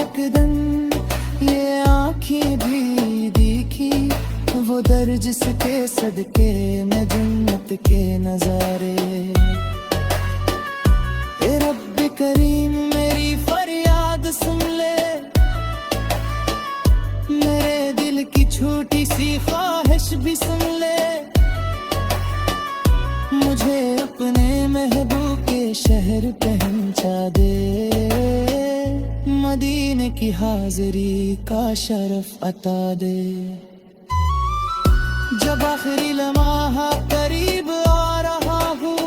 एक दिन ये आँखें भी देखी वो दर जिसके सदके में जन्नत के नजारे। ए रब करीम मेरी फरियाद सुन ले, मेरे दिल की छोटी सी ख्वाहिश भी सुन ले। मुझे अपने महबूब के शहर पहुंचा दे, मदीने की हाजिरी का शरफ अता दे। जब आखिरी लम्हा करीब आ रहा हूँ,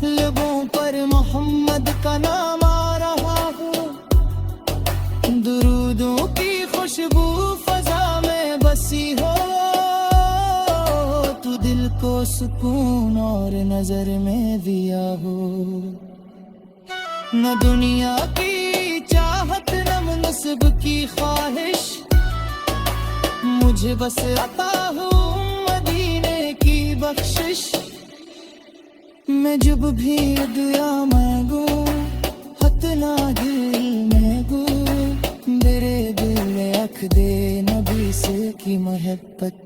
लबों पर मोहम्मद का नाम आ रहा हूँ, दुरूदों की खुशबू फजा में बसी हो, तू दिल को सुकून और नजर में दिया हो। न दुनिया की चाहत न मुनसब की ख्वाहिश, मुझे बस अता हो मदीने की बख्शिश। मैं जब भी दुआ मांगू हतना दिल में गू, मेरे दिल में रख दे नबी से की मोहब्बत।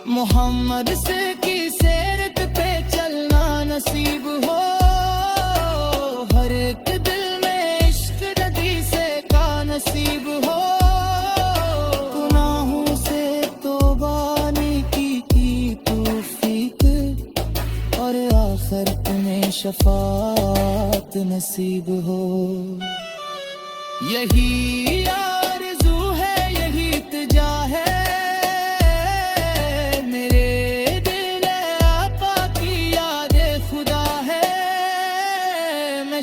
मोहम्मद से की सीरत पे चलना नसीब हो, हर एक दिल में इश्क नदी से का नसीब हो। गुनाहों से तौबा नेकी की तौफीक, और आखिरत में शफाअत नसीब हो। यही आरज़ू है, यही इल्तिजा है,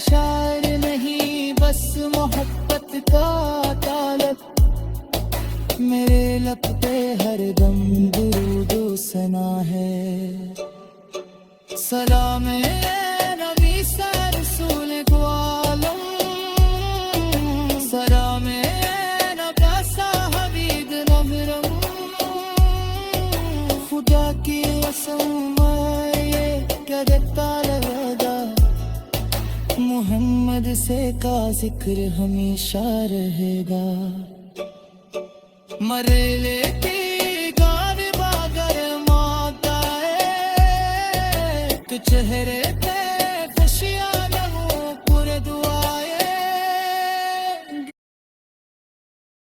शायर नहीं बस मोहब्बत का तालब, मेरे लब पे हर दम दुरूद सना है। सलाम नबी रसूल को आलम, सलाम नबी साहबीद नबरम। खुदा की कसम ये क्या देता लगा, मोहम्मद से का जिक्र हमेशा रहेगा। मरे लेके गान बागर माता है, तो चेहरे